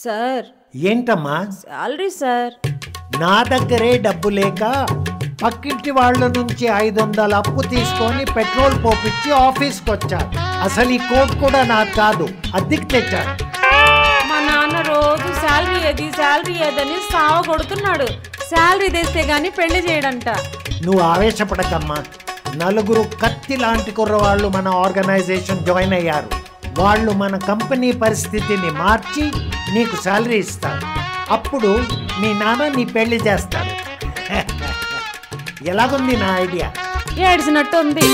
Sir ఏంటమ్మా? Salary sir. నా దగ్గరే డబ్బు లేక పక్కింటి వాళ్ళ నుంచి 500 అప్పు తీసుకొని పెట్రోల్ పోపిచ్చి ఆఫీస్కి వచ్చాను. అసలు ఈ కోట్ కూడా నాకు కాదు, అద్దెకి తెచ్చాను. మా నాన్న రోజు శాలరీ ఏదని సావ కొడుతున్నాడు. శాలరీ తెస్తే గానీ పెళ్లి చేయడంట. నువ్వు ఆవేశపడకమ్మా. 4 కత్తి లాంటి కుర్రవాళ్ళు మన ఆర్గనైజేషన్ జాయిన్ అయ్యారు. వాళ్ళు మన కంపెనీ పరిస్థితిని మార్చి నీకు శాలరీ ఇస్తారు. అప్పుడు మీ నాన్న నీ పెళ్లి చేస్తాడు. ఎలాగుంది నా ఐడియా? ఏడ్చినట్టు ఉంది.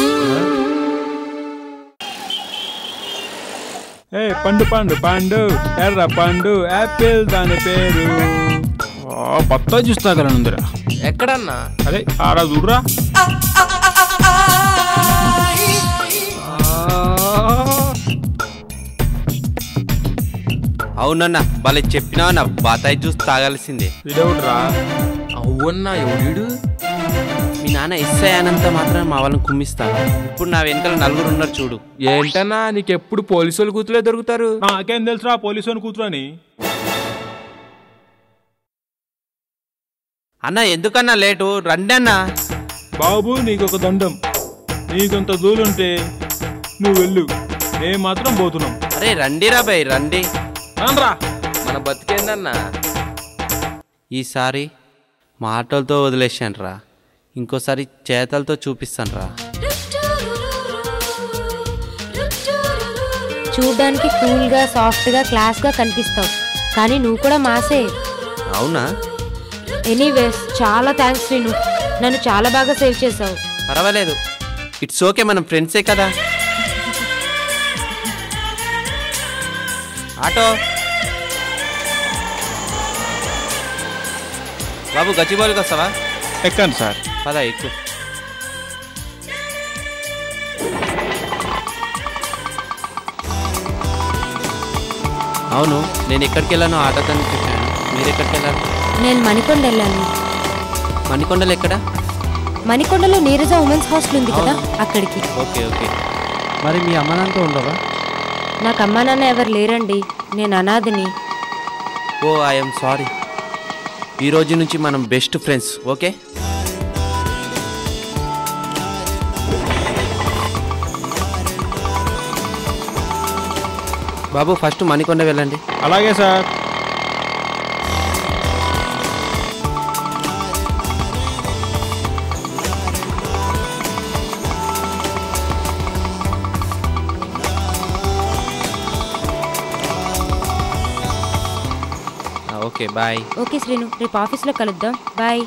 పండు పండు పండు ఎర్ర పండు యాపిల్ దాని పేరు. కొత్త చూస్తా కదా ఎక్కడన్నా? అదే ఆరా చూడరా. అవునన్నా భలే చెప్పినావన్నా, బాతాయి జ్యూస్ తాగాల్సిందే. ఇదేవుడ్రా? అవునన్నా. ఎవడు? మీ నాన్న ఎస్ఐ అనంత మాత్రం మా వాళ్ళని కుమ్మిస్తాను. ఇప్పుడు నా వెనకాల 4 ఉన్నారు చూడు. ఏంటన్నా నీకెప్పుడు పోలీసు వాళ్ళు కూతురే దొరుకుతారు? నాకేం తెలుసురా పోలీసు వాళ్ళు కూతురు అని. అన్న ఎందుకన్నా లేటు? రండి అన్నా. బాబు నీకొక దండం. నీకంత దూరుంటే నువ్వు వెళ్ళు, మేము మాత్రం పోతున్నాం. అరే రండి రా బాయ్, రండి. రా, మన బతికేందన్నా. ఈసారి మాటలతో వదిలేసాను రా, ఇంకోసారి చేతలతో చూపిస్తాను రా. చూడ్డానికి కూల్గా సాఫ్ట్గా క్లాస్గా కనిపిస్తావు, కానీ నువ్వు కూడా మాసే. అవునా? ఎనీవేస్ చాలా థ్యాంక్స్ శ్రీను, నన్ను చాలా బాగా సేవ్ చేసావు. పర్వాలేదు, ఇట్స్ ఓకే, మనం ఫ్రెండ్సే కదా. ఆటో బాబు, గచ్చిబౌలికి వస్తావా? ఎక్కండి సార్. పద ఎక్కు. అవును, నేను ఎక్కడికి వెళ్ళానో ఆటోతో చెప్పాను. మీరు ఎక్కడికి వెళ్ళారు? నేను మణికొండ వెళ్ళాను. మణికొండలు ఎక్కడ? మణికొండలో నీరజ ఉమెన్స్ హాస్టల్ ఉంది కదా, అక్కడికి. Okay okay. మరి మీ అమ్మ నాన్నతో ఉండవా? నాకు అమ్మా నాన్న ఎవరు లేరండి, నేను అనాథని. ఓ ఐఎమ్ సారీ. ఈ రోజు నుంచి మనం బెస్ట్ ఫ్రెండ్స్, ఓకే? బాబు ఫస్ట్ మణికొండ వెళ్ళండి. అలాగే sir. Okay bye. Okay Srinu, రేపు ఆఫీస్లో కలుద్దాం. బాయ్.